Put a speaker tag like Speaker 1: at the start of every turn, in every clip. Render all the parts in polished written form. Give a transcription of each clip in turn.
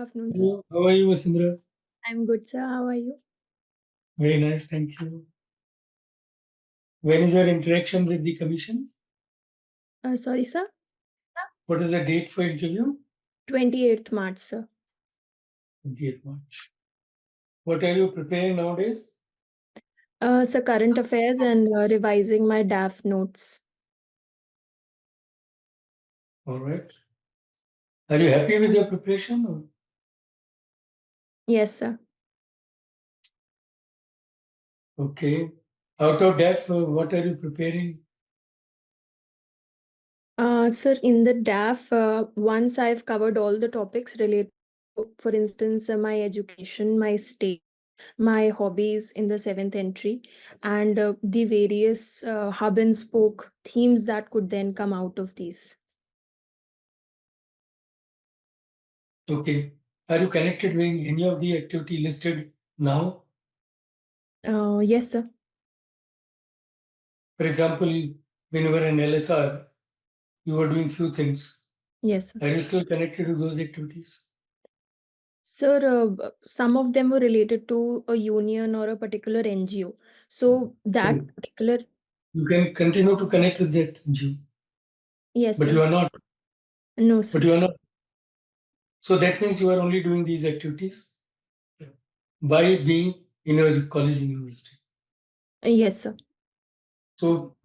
Speaker 1: afternoon, sir.
Speaker 2: Hello, how are you, Vasundhara?
Speaker 1: I'm good, sir. How are you?
Speaker 2: Very nice, thank you. When is your interaction with the commission?
Speaker 1: Sorry, sir.
Speaker 2: What is the date for interview?
Speaker 1: 28th March, sir.
Speaker 2: 28th March. What are you preparing nowadays?
Speaker 1: Sir, current affairs and revising my DAF notes.
Speaker 2: All right. Are you happy with your preparation? Or?
Speaker 1: Yes, sir.
Speaker 2: Okay. Out of DAF, what are you preparing?
Speaker 1: Sir, in the DAF, once I've covered all the topics related to, for instance, my education, my state, my hobbies in the 7th entry, and the various hub and spoke themes that could then come out of these.
Speaker 2: Okay. Are you connected with any of the activity listed now?
Speaker 1: Yes, sir.
Speaker 2: For example, when you were in LSR, you were doing few things.
Speaker 1: Yes, sir.
Speaker 2: Are you still connected to those activities?
Speaker 1: Sir, some of them were related to a union or a particular NGO. So that particular,
Speaker 2: You can continue to connect with that NGO,
Speaker 1: yes,
Speaker 2: but
Speaker 1: sir.
Speaker 2: you are not.
Speaker 1: No,
Speaker 2: But
Speaker 1: sir.
Speaker 2: you are not. So that means you are only doing these activities by being in your college and university.
Speaker 1: Yes, sir.
Speaker 2: So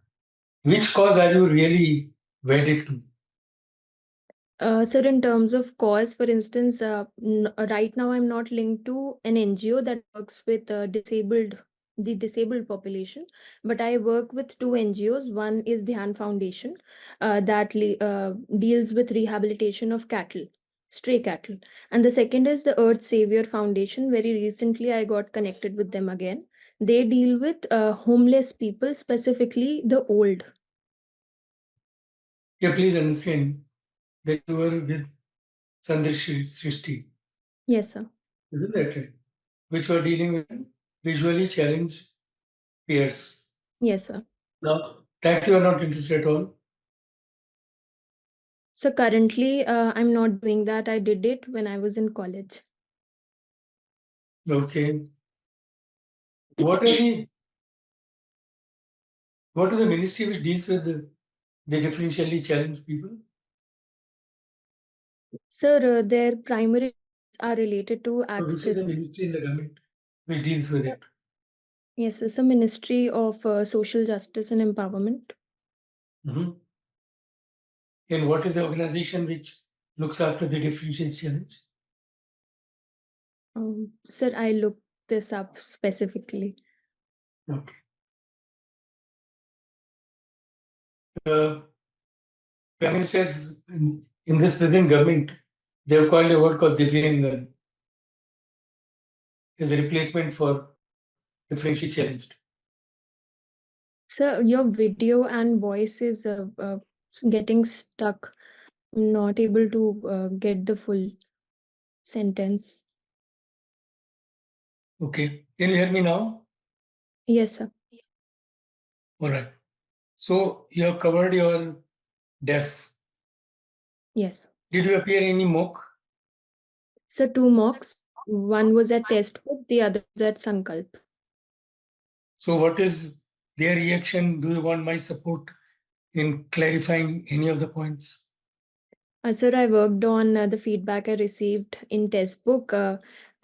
Speaker 2: which cause are you really wedded to?
Speaker 1: Sir, in terms of cause, for instance, right now I'm not linked to an NGO that works with the disabled population, but I work with two NGOs. One is Dhyan Foundation, deals with rehabilitation of cattle, stray cattle, and the second is the Earth Savior Foundation. Very recently, I got connected with them again. They deal with homeless people, specifically the old.
Speaker 2: Yeah, please understand that you are with Sandesh Srishti,
Speaker 1: Yes, sir.
Speaker 2: isn't that right? Which were dealing with visually challenged peers.
Speaker 1: Yes, sir.
Speaker 2: Now, that you are not interested at all.
Speaker 1: So currently, I'm not doing that. I did it when I was in college.
Speaker 2: Okay. What are the what is the ministry which deals with the differentially challenged people?
Speaker 1: Sir, their primary are related to
Speaker 2: So which is
Speaker 1: access.
Speaker 2: the ministry in the government which deals with it?
Speaker 1: Yes, it's a Ministry of Social Justice and Empowerment.
Speaker 2: Mhm. And what is the organization which looks after the differentiation challenge?
Speaker 1: Sir, I looked this up specifically.
Speaker 2: Okay. The Prime Minister says in this present government, they have called a word called Divyangan as a replacement for differentially challenged.
Speaker 1: Sir, your video and voice is getting stuck. I'm not able to get the full sentence.
Speaker 2: Okay. Can you hear me now?
Speaker 1: Yes, sir.
Speaker 2: All right. So you have covered your deaf.
Speaker 1: Yes.
Speaker 2: Did you appear in any mock?
Speaker 1: So 2 mocks. One was at test book, the other was at Sankalp.
Speaker 2: So what is their reaction? Do you want my support in clarifying any of the points?
Speaker 1: Sir, I worked on the feedback I received in test book.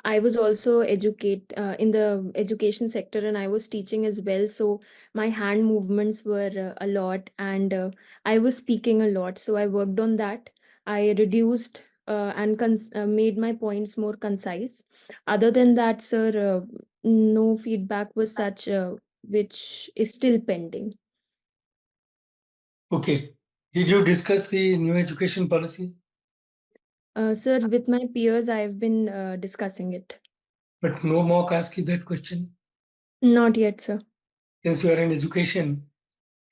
Speaker 1: I was also in the education sector, and I was teaching as well. So my hand movements were a lot, and I was speaking a lot. So I worked on that. I reduced and made my points more concise. Other than that, sir, no feedback was such which is still pending.
Speaker 2: Okay. Did you discuss the new education policy?
Speaker 1: Sir, with my peers, I've been discussing it.
Speaker 2: But no mock ask you that question.
Speaker 1: Not yet, sir.
Speaker 2: Since you are in education,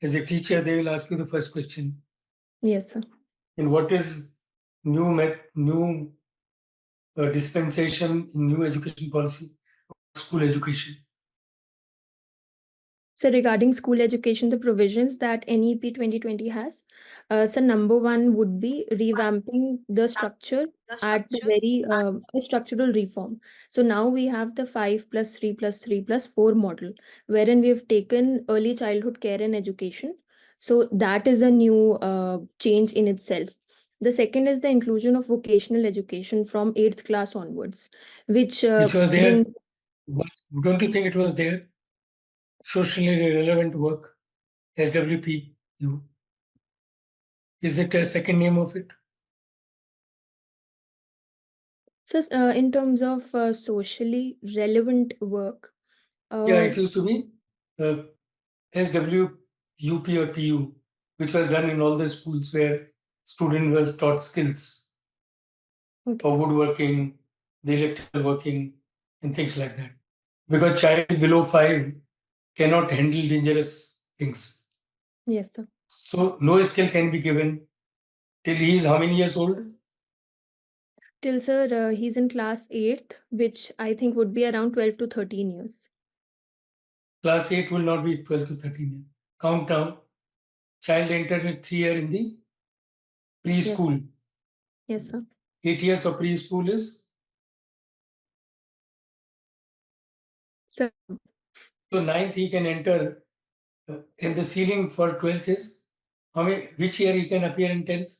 Speaker 2: as a teacher, they will ask you the first question.
Speaker 1: Yes, sir.
Speaker 2: And what is new dispensation in new education policy, school education?
Speaker 1: So regarding school education, the provisions that NEP 2020 has, so number one would be revamping the structure at the very a structural reform. So now we have the 5+3+3+4 model, wherein we have taken early childhood care and education. So that is a new change in itself. The second is the inclusion of vocational education from 8th class onwards, which
Speaker 2: Which was there.
Speaker 1: bring
Speaker 2: Don't you think it was there? Socially relevant work, SWPU. Is it a second name of it?
Speaker 1: so in terms of socially relevant work.
Speaker 2: Yeah, it used to be uh, SWUP or PU, which was done in all the schools where student was taught skills
Speaker 1: Okay.
Speaker 2: of woodworking, the electrical working, and things like that. Because child below 5 cannot handle dangerous things.
Speaker 1: Yes, sir.
Speaker 2: So no skill can be given till he is how many years old?
Speaker 1: Till sir, he's in class 8th, which I think would be around 12 to 13 years.
Speaker 2: Class 8 will not be 12 to 13 years. Count down. Child entered with 3 years in the
Speaker 1: Yes.
Speaker 2: preschool.
Speaker 1: Yes, sir.
Speaker 2: 8 years of preschool is
Speaker 1: So,
Speaker 2: so ninth he can enter in the ceiling for 12th is how many which year he can appear in 10th?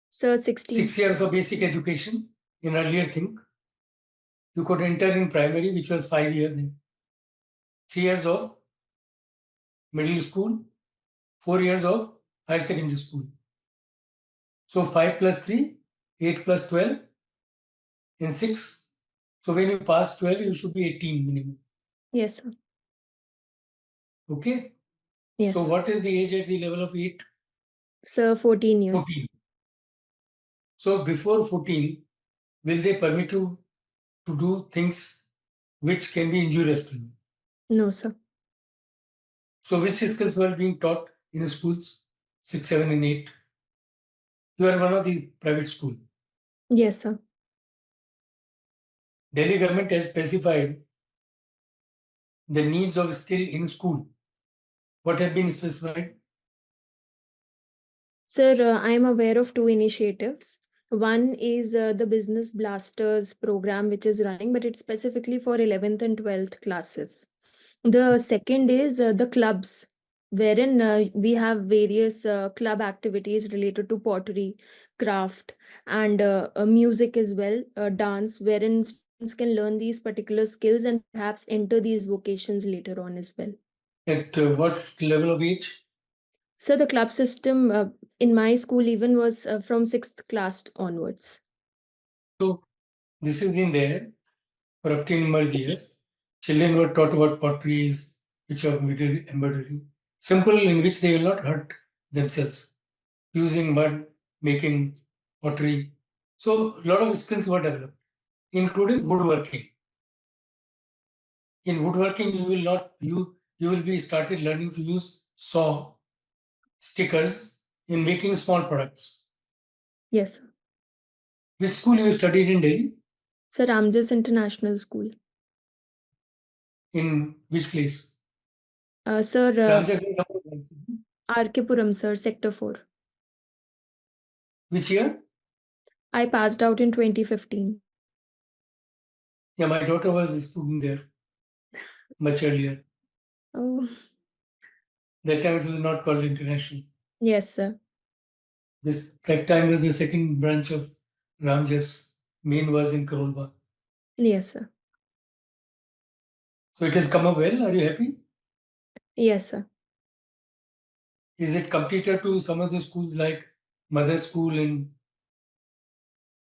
Speaker 1: sir, 16.
Speaker 2: 6 years of basic education in earlier thing. You could enter in primary, which was 5 years, 3 years of middle school, 4 years of higher secondary school. So 5 plus 3, 8 plus 12, in 6. So when you pass 12, you should be 18 minimum.
Speaker 1: Yes, sir.
Speaker 2: Okay.
Speaker 1: Yes,
Speaker 2: So
Speaker 1: sir.
Speaker 2: what is the age at the level of 8?
Speaker 1: Sir, 14 years.
Speaker 2: 14. So before 14, will they permit you to do things which can be injurious to you?
Speaker 1: No, sir.
Speaker 2: So which skills were being taught in schools 6, 7, and 8? You are one of the private school.
Speaker 1: Yes, sir.
Speaker 2: Delhi government has specified the needs of skill in school. What have been specified?
Speaker 1: Sir, I am aware of two initiatives. One is the Business Blasters program, which is running, but it's specifically for 11th and 12th classes. The second is the clubs, wherein we have various club activities related to pottery, craft, and music as well, dance, wherein students can learn these particular skills and perhaps enter these vocations later on as well.
Speaker 2: At what level of age?
Speaker 1: So the club system in my school even was from 6th class onwards.
Speaker 2: So this has been there for up to numerous years. Children were taught about potteries, which are embroidery, simple in which they will not hurt themselves, using mud, making pottery. So a lot of skills were developed, including woodworking. In woodworking, you will not you will be started learning to use saw, stickers in making small products.
Speaker 1: Yes, sir.
Speaker 2: Which school you studied in Delhi?
Speaker 1: Sir, Ramjas International School.
Speaker 2: In which place?
Speaker 1: Sir,
Speaker 2: Ramjas is number one.
Speaker 1: RK Puram, sir, Sector 4.
Speaker 2: Which year?
Speaker 1: I passed out in 2015.
Speaker 2: Yeah, my daughter was a student there much earlier.
Speaker 1: Oh,
Speaker 2: That time it was not called international.
Speaker 1: yes, sir.
Speaker 2: This that time was the second branch of Ramjas. Main was in Karolba.
Speaker 1: Yes, sir.
Speaker 2: So it has come up well. Are you happy?
Speaker 1: Yes, sir.
Speaker 2: Is it completed to some of the schools like Mother School in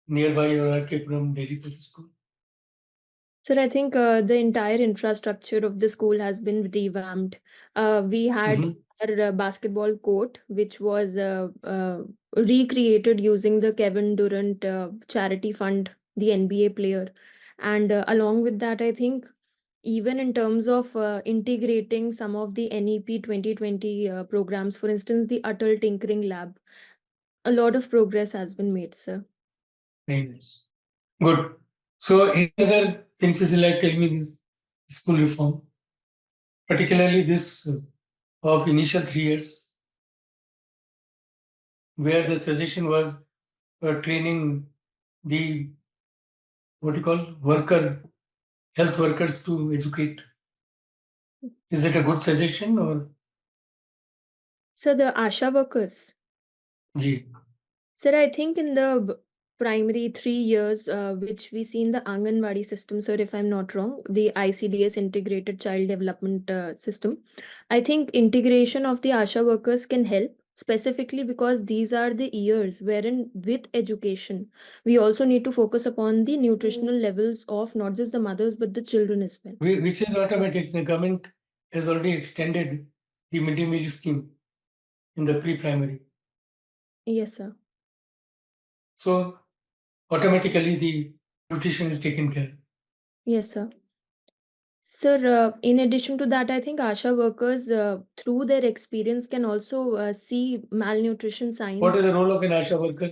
Speaker 2: nearby or RK-Puram Delhi Public School?
Speaker 1: Sir, I think the entire infrastructure of the school has been revamped. We had
Speaker 2: Mhm.
Speaker 1: our basketball court, which was recreated using the Kevin Durant charity fund, the NBA player. And along with that, I think even in terms of integrating some of the NEP 2020 programs, for instance, the Atal Tinkering Lab, a lot of progress has been made, sir.
Speaker 2: Very nice. Good. So any other things which you like tell me this school reform? particularly this of initial 3 years, where the suggestion was training the health workers to educate. Is it a good suggestion or?
Speaker 1: So the ASHA workers.
Speaker 2: Ji.
Speaker 1: Sir, I think in the primary 3 years, which we see in the Anganwadi system, sir, if I'm not wrong, the ICDS Integrated Child Development System, I think integration of the ASHA workers can help, specifically because these are the years wherein, with education, we also need to focus upon the nutritional levels of not just the mothers but the children as well.
Speaker 2: Which is automatic. The government has already extended the midday meal scheme in the pre-primary.
Speaker 1: Yes, sir.
Speaker 2: So automatically the nutrition is taken care.
Speaker 1: Yes, sir. Sir, in addition to that, I think ASHA workers, through their experience, can also see malnutrition
Speaker 2: What is
Speaker 1: signs.
Speaker 2: the role of an ASHA worker?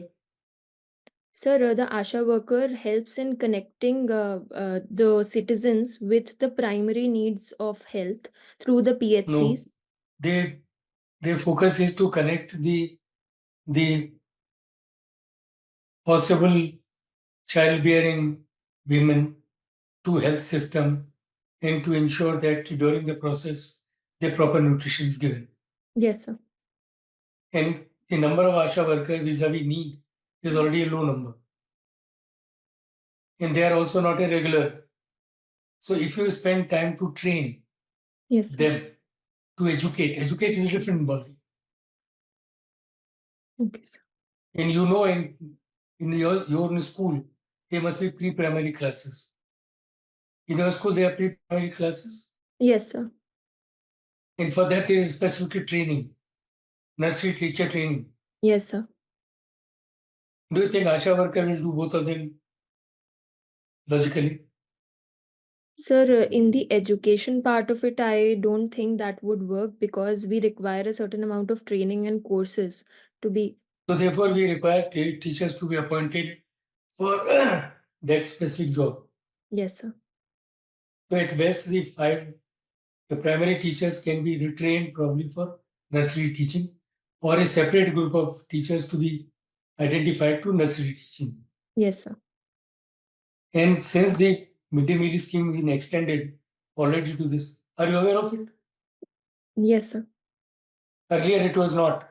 Speaker 1: Sir, the ASHA worker helps in connecting the citizens with the primary needs of health through the
Speaker 2: No,
Speaker 1: PHCs.
Speaker 2: their focus is to connect the possible childbearing women to health system and to ensure that during the process the proper nutrition is given.
Speaker 1: Yes, sir.
Speaker 2: And the number of ASHA workers vis-a-vis need is already a low number. And they are also not a regular. So if you spend time to train
Speaker 1: Yes, sir.
Speaker 2: them, to educate is a different body.
Speaker 1: Okay, sir.
Speaker 2: And you know, in your school, there must be pre-primary classes. In your school, there are pre-primary classes.
Speaker 1: Yes, sir.
Speaker 2: And for that, there is specific training, nursery teacher training.
Speaker 1: Yes, sir.
Speaker 2: Do you think ASHA worker will do both of them logically?
Speaker 1: Sir, in the education part of it, I don't think that would work because we require a certain amount of training and courses to be.
Speaker 2: So therefore, we require teachers to be appointed for that specific job.
Speaker 1: Yes, sir.
Speaker 2: So at best, the primary teachers can be retrained probably for nursery teaching, or a separate group of teachers to be identified to nursery teaching.
Speaker 1: Yes, sir.
Speaker 2: And since the midday meal scheme has been extended already to this, are you aware of it?
Speaker 1: Yes, sir.
Speaker 2: Earlier, it was not.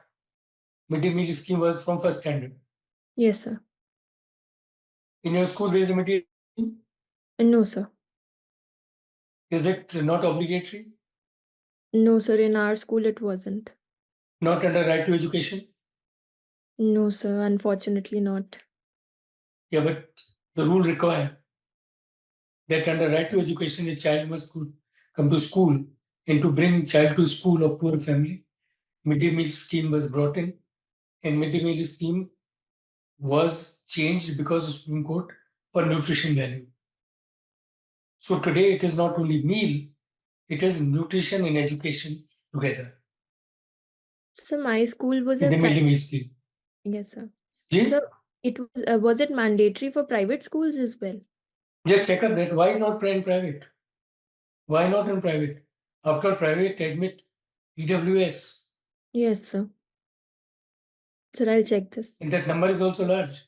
Speaker 2: Midday meal scheme was from first standard.
Speaker 1: Yes, sir.
Speaker 2: In your school, there is a midday meal.
Speaker 1: No, sir.
Speaker 2: Is it not obligatory?
Speaker 1: No, sir. In our school, it wasn't.
Speaker 2: Not under right to education?
Speaker 1: No, sir. Unfortunately, not.
Speaker 2: Yeah, but the rule require that under right to education, a child must come to school, and to bring child to school of poor family, midday meal scheme was brought in, and midday meal scheme was changed because of Supreme Court for nutrition value. So today it is not only meal, it is nutrition and education together
Speaker 1: So my school was
Speaker 2: in
Speaker 1: a
Speaker 2: the midday meal scheme.
Speaker 1: Yes, sir.
Speaker 2: Yeah?
Speaker 1: So it was it mandatory for private schools as well?
Speaker 2: Just check up that why not in private? Why not in private? After private, admit EWS,
Speaker 1: Yes, sir. Sir, I'll check this.
Speaker 2: and that number is also large.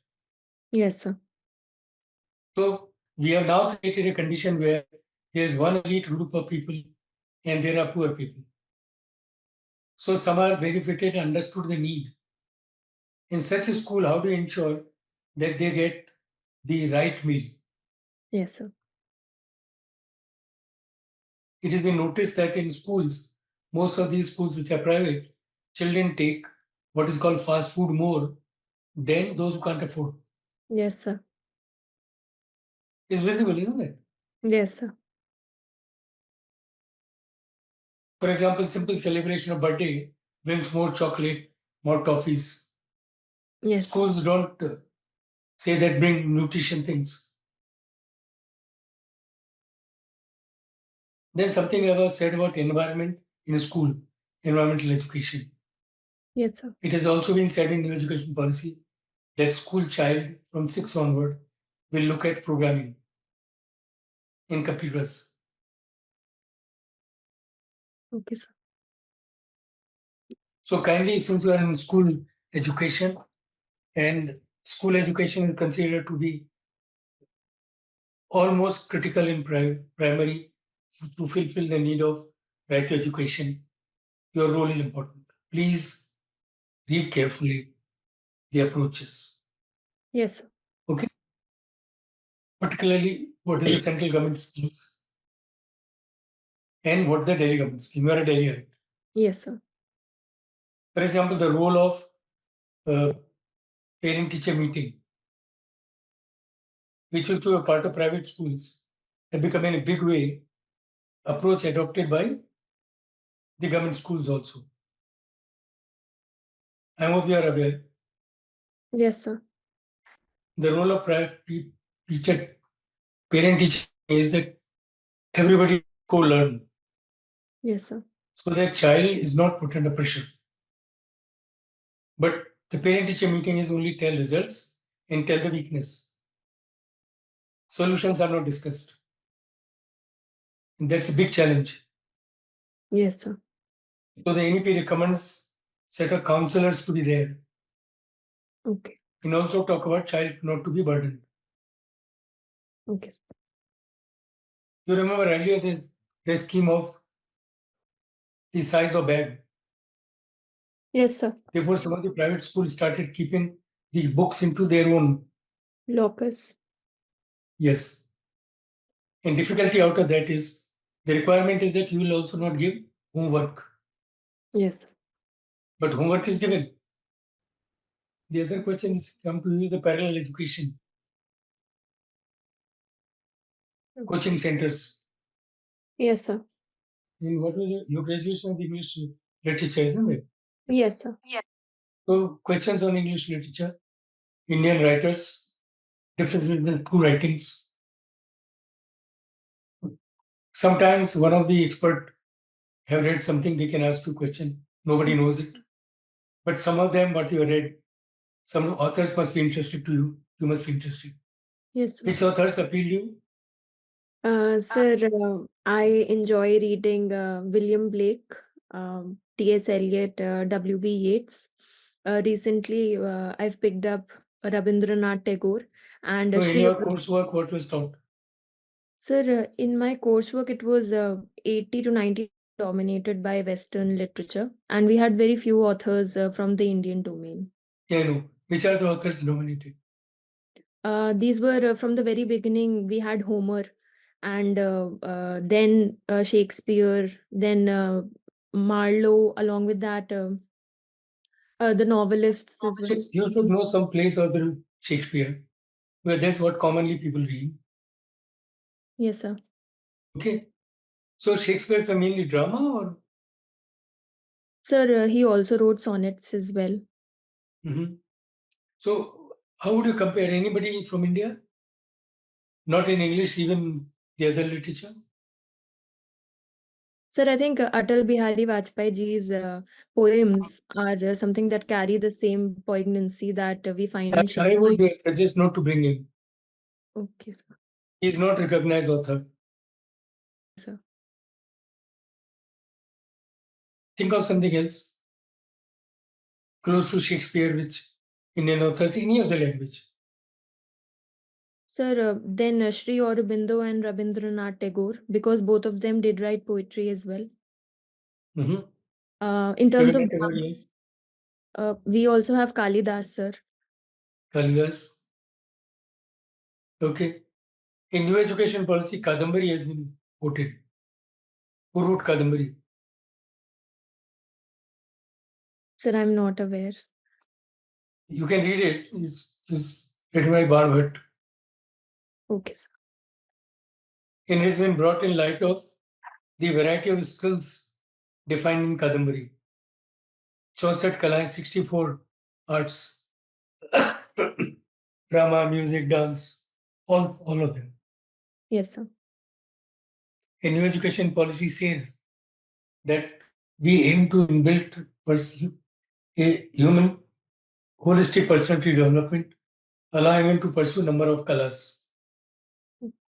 Speaker 1: Yes, sir.
Speaker 2: So we have now created a condition where there is one elite group of people and there are poor people. So some are benefited, understood the need. In such a school, how do you ensure that they get the right meal?
Speaker 1: Yes, sir.
Speaker 2: It has been noticed that in schools, most of these schools which are private, children take what is called fast food more than those who can't afford.
Speaker 1: Yes, sir.
Speaker 2: It's visible, isn't it?
Speaker 1: Yes, sir.
Speaker 2: For example, simple celebration of birthday brings more chocolate, more toffees.
Speaker 1: Yes.
Speaker 2: Schools don't say that bring nutrition things. Then something I was said about environment in school, environmental education.
Speaker 1: Yes, sir.
Speaker 2: It has also been said in new education policy that school child from 6 onward will look at programming in computers.
Speaker 1: Okay, sir.
Speaker 2: So kindly, since you are in school education, and school education is considered to be almost critical in primary to fulfill the need of right to education, your role is important. Please read carefully the approaches.
Speaker 1: Yes, sir.
Speaker 2: Okay. Particularly, what is the central government schemes and what the Delhi government scheme. You are a Delhiite.
Speaker 1: Yes, sir.
Speaker 2: For example, the role of parent-teacher meeting, which used to be a part of private schools, have become in a big way approach adopted by the government schools also. I hope you are aware.
Speaker 1: Yes, sir.
Speaker 2: The role of teacher, parent-teacher is that everybody co-learn,
Speaker 1: Yes, sir.
Speaker 2: so that child is not put under pressure. But the parent-teacher meeting is only tell results and tell the weakness. Solutions are not discussed. And that's a big challenge.
Speaker 1: Yes, sir.
Speaker 2: So the NEP recommends set of counselors to be there
Speaker 1: Okay.
Speaker 2: and also talk about child not to be burdened.
Speaker 1: Okay, sir.
Speaker 2: You remember earlier the scheme of the size of bag.
Speaker 1: Yes, sir.
Speaker 2: Therefore, some of the private schools started keeping the books into their own.
Speaker 1: Locus.
Speaker 2: Yes. And difficulty out of that is the requirement is that you will also not give homework.
Speaker 1: Yes, sir.
Speaker 2: But homework is given. The other question is come to you the parallel education, coaching centers.
Speaker 1: Yes, sir.
Speaker 2: In what was your graduation in English literature, isn't it?
Speaker 1: Yes, sir.
Speaker 2: So questions on English literature, Indian writers, difference between the two writings. Sometimes one of the expert have read something, they can ask you question. Nobody knows it. But some of them, what you read, some authors must be interested to you. You must be interested.
Speaker 1: Yes, sir.
Speaker 2: Which authors appeal you?
Speaker 1: Sir, I enjoy reading William Blake, T.S. Eliot, W.B. Yeats. Recently, I've picked up Rabindranath Tagore and
Speaker 2: So in
Speaker 1: Sri.
Speaker 2: your coursework, what was taught?
Speaker 1: Sir, in my coursework, it was 80 to 90 dominated by Western literature, and we had very few authors from the Indian domain.
Speaker 2: Yeah, I know. Which are the authors nominated?
Speaker 1: These were from the very beginning. We had Homer, and then Shakespeare, then Marlowe, along with that, the novelists as well.
Speaker 2: You should know some plays of the Shakespeare, where that's what commonly people read.
Speaker 1: Yes, sir.
Speaker 2: Okay. So Shakespeare's are mainly drama or?
Speaker 1: Sir, he also wrote sonnets as well.
Speaker 2: Mhm. So how would you compare anybody from India? Not in English, even the other literature?
Speaker 1: Sir, I think Atal Bihari Vajpayee ji's poems are something that carry the same poignancy that we find in
Speaker 2: I
Speaker 1: Shakespeare.
Speaker 2: would suggest not to bring him.
Speaker 1: Okay, sir.
Speaker 2: He is not recognized author.
Speaker 1: Sir.
Speaker 2: Think of something else close to Shakespeare, which Indian authors, any of the language.
Speaker 1: Sir, then Sri Aurobindo and Rabindranath Tagore, because both of them did write poetry as well.
Speaker 2: Mm-hmm.
Speaker 1: In terms of
Speaker 2: Tagore, yes.
Speaker 1: we also have Kalidas, sir.
Speaker 2: Kalidas. Okay. In new education policy, Kadambari has been quoted. Who wrote Kadambari?
Speaker 1: Sir, I'm not aware.
Speaker 2: You can read it. It's written by Barbhat.
Speaker 1: Okay, sir.
Speaker 2: It has been brought in light of the variety of skills defined in Kadambari. 64 Kalai, 64 arts, drama, music, dance, all of them.
Speaker 1: Yes, sir.
Speaker 2: A new education policy says that we aim to build a human holistic personality development, allow him to pursue number of colors.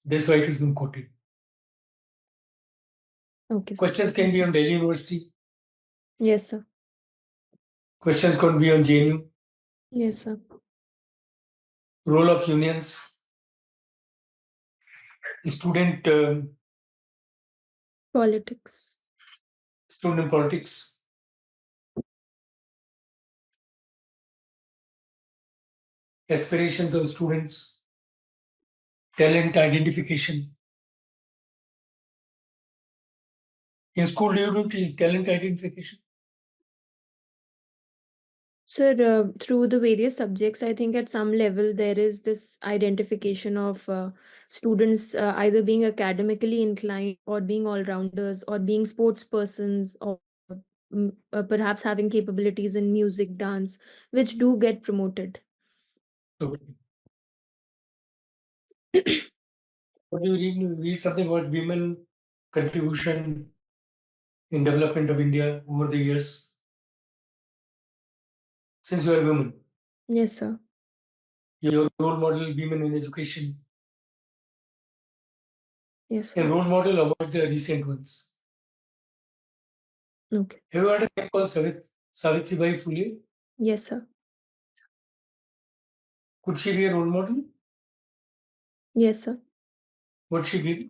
Speaker 2: That's why it has been quoted.
Speaker 1: Okay, sir.
Speaker 2: Questions can be on Delhi University.
Speaker 1: Yes, sir.
Speaker 2: Questions can be on JNU.
Speaker 1: Yes, sir.
Speaker 2: Role of unions. Student
Speaker 1: Politics.
Speaker 2: student politics. Aspirations of students. Talent identification. In school, do you do talent identification?
Speaker 1: Sir, through the various subjects, I think at some level there is this identification of students either being academically inclined or being all rounders or being sports persons or perhaps having capabilities in music, dance, which do get promoted.
Speaker 2: So, what do you read something about women contribution in development of India over the years? Since you are a woman,
Speaker 1: Yes, sir.
Speaker 2: your role model women in education,
Speaker 1: Yes,
Speaker 2: and
Speaker 1: sir.
Speaker 2: role model about the recent ones.
Speaker 1: Okay.
Speaker 2: Have you heard a name called Savitribai Phule?
Speaker 1: Yes, sir.
Speaker 2: Could she be a role model?
Speaker 1: Yes, sir.
Speaker 2: What she did?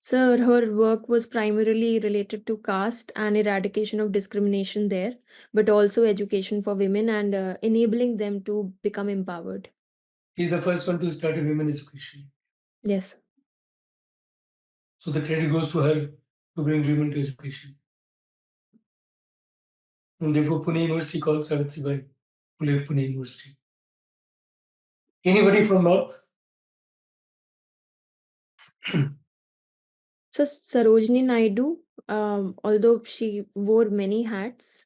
Speaker 1: Sir, her work was primarily related to caste and eradication of discrimination there, but also education for women and enabling them to become empowered.
Speaker 2: She's the first one to start a women education.
Speaker 1: Yes.
Speaker 2: So the credit goes to her to bring women to education. And therefore, Pune University called Savitribai Phule Pune University. Anybody from North?
Speaker 1: So Sarojini Naidu, although she wore many hats,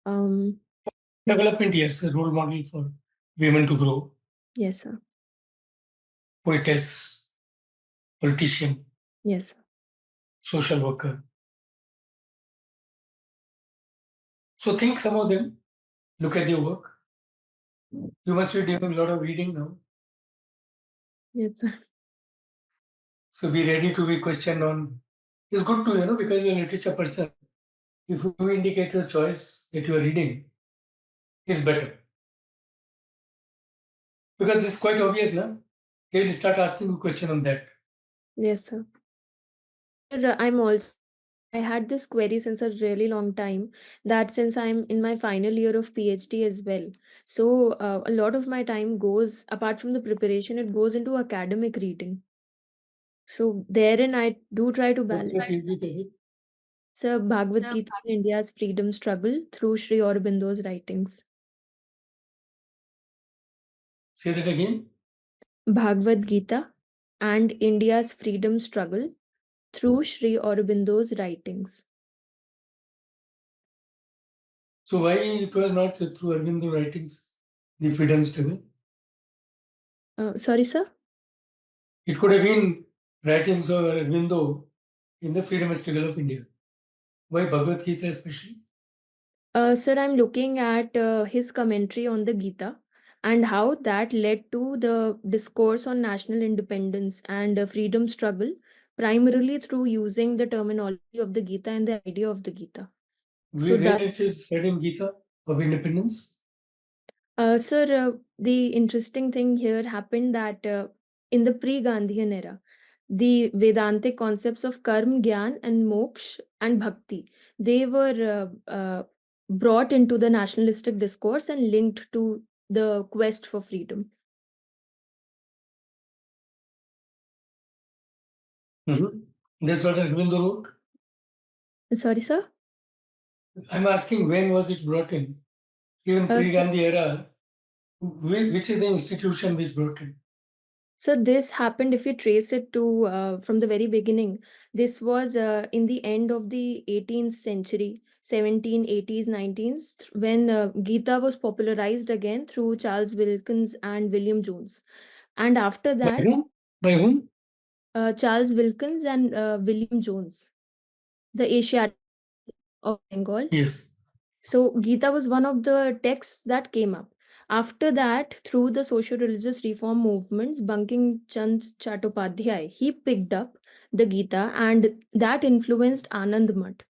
Speaker 1: um,
Speaker 2: Development, yes, a role model for women to grow.
Speaker 1: yes, sir.
Speaker 2: Poetess, politician,
Speaker 1: Yes, sir.
Speaker 2: social worker. So think some of them, look at their work. You must be doing a lot of reading now.
Speaker 1: Yes, sir.
Speaker 2: So be ready to be questioned on. It's good to, because you're a literature person. If you indicate your choice that you are reading, it's better. Because this is quite obvious, now. They will start asking you question on that.
Speaker 1: Yes, sir. Sir, I had this query since a really long time that since I'm in my final year of PhD as well. So a lot of my time goes, apart from the preparation, it goes into academic reading. So therein I do try to
Speaker 2: What's
Speaker 1: balance.
Speaker 2: your favorite topic?
Speaker 1: Sir, Bhagavad Gita and India's freedom struggle through Sri Aurobindo's writings.
Speaker 2: Say that again.
Speaker 1: Bhagavad Gita and India's freedom struggle through Sri Aurobindo's writings.
Speaker 2: So why it was not through Arvindo writings, the freedom struggle?
Speaker 1: Sorry, sir?
Speaker 2: It could have been writings of Arvindo in the freedom struggle of India. Why Bhagavad Gita especially?
Speaker 1: Sir, I'm looking at his commentary on the Gita and how that led to the discourse on national independence and freedom struggle, primarily through using the terminology of the Gita and the idea of the Gita. So
Speaker 2: Where
Speaker 1: that,
Speaker 2: it is said in Gita of independence?
Speaker 1: sir, the interesting thing here happened that in the pre-Gandhian era, the Vedantic concepts of karma, gyan, and moksha and bhakti, they were brought into the nationalistic discourse and linked to the quest for freedom.
Speaker 2: That's what Arvindo wrote.
Speaker 1: Sorry, sir.
Speaker 2: I'm asking when was it brought in? Even
Speaker 1: Uh, so,
Speaker 2: pre-Gandhi era, which is the institution which brought in?
Speaker 1: so this happened if you trace it to from the very beginning. This was in the end of the 18th century, 1780s, 19s, when Gita was popularized again through Charles Wilkins and William Jones. And after
Speaker 2: By
Speaker 1: that,
Speaker 2: whom? By whom?
Speaker 1: Charles Wilkins and William Jones, the Asiatic of Bengal.
Speaker 2: Yes.
Speaker 1: So Gita was one of the texts that came up. After that, through the social religious reform movements, Banking Chand Chattopadhyay, he picked up the Gita, and that influenced Anand Math.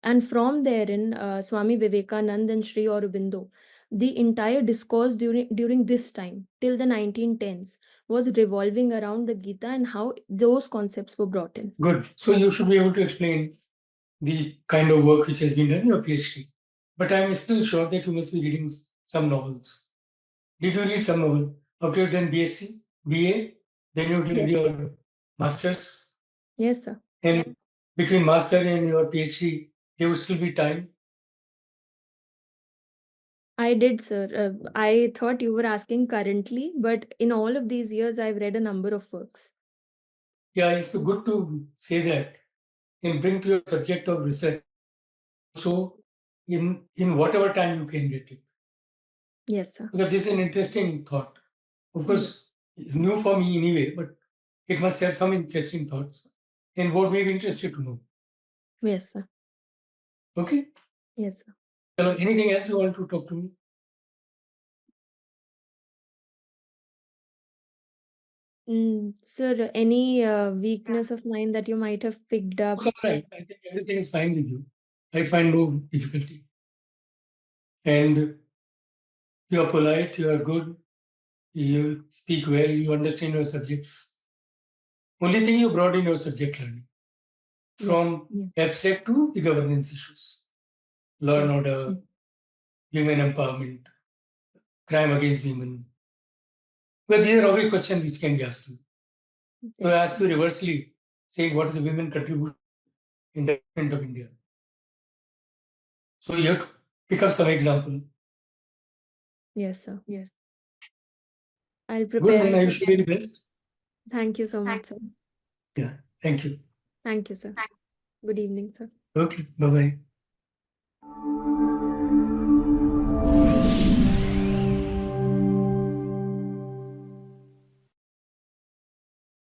Speaker 1: And from therein, Swami Vivekanand and Sri Aurobindo, the entire discourse during this time till the 1910s was revolving around the Gita and how those concepts were brought in.
Speaker 2: Good. So you should be able to explain the kind of work which has been done in your PhD. But I'm still sure that you must be reading some novels. Did you read some novel? After you've done BSc, BA, then you did
Speaker 1: Yes.
Speaker 2: your master's,
Speaker 1: Yes, sir.
Speaker 2: and between master and your PhD, there would still be time.
Speaker 1: I did, sir. I thought you were asking currently, but in all of these years, I've read a number of works.
Speaker 2: Yeah, it's good to say that and bring to your subject of research. So in whatever time you can get it.
Speaker 1: Yes, sir.
Speaker 2: Because this is an interesting thought. Of course, it's new for me anyway, but it must have some interesting thoughts and what may be interested to know.
Speaker 1: Yes, sir.
Speaker 2: Okay?
Speaker 1: Yes, sir.
Speaker 2: So anything else you want to talk to me?
Speaker 1: Sir, any weakness of mine that you might have picked up?
Speaker 2: It's all right. I think everything is fine with you. I find no difficulty. And you are polite, you are good, you speak well, you understand your subjects. Only thing you brought in your subject learning from abstract to the governance issues, law and order, women empowerment, crime against women. Well, these are all questions which can be asked you. So I ask you reversely, saying what is the women contribute in development of India. So you have to pick up some example.
Speaker 1: Yes, sir. Yes. I'll
Speaker 2: Good,
Speaker 1: prepare.
Speaker 2: then I wish you very best.
Speaker 1: Thank you so much, sir.
Speaker 2: Yeah, thank you.
Speaker 1: Thank you, sir. Good evening, sir.
Speaker 2: Okay, bye bye.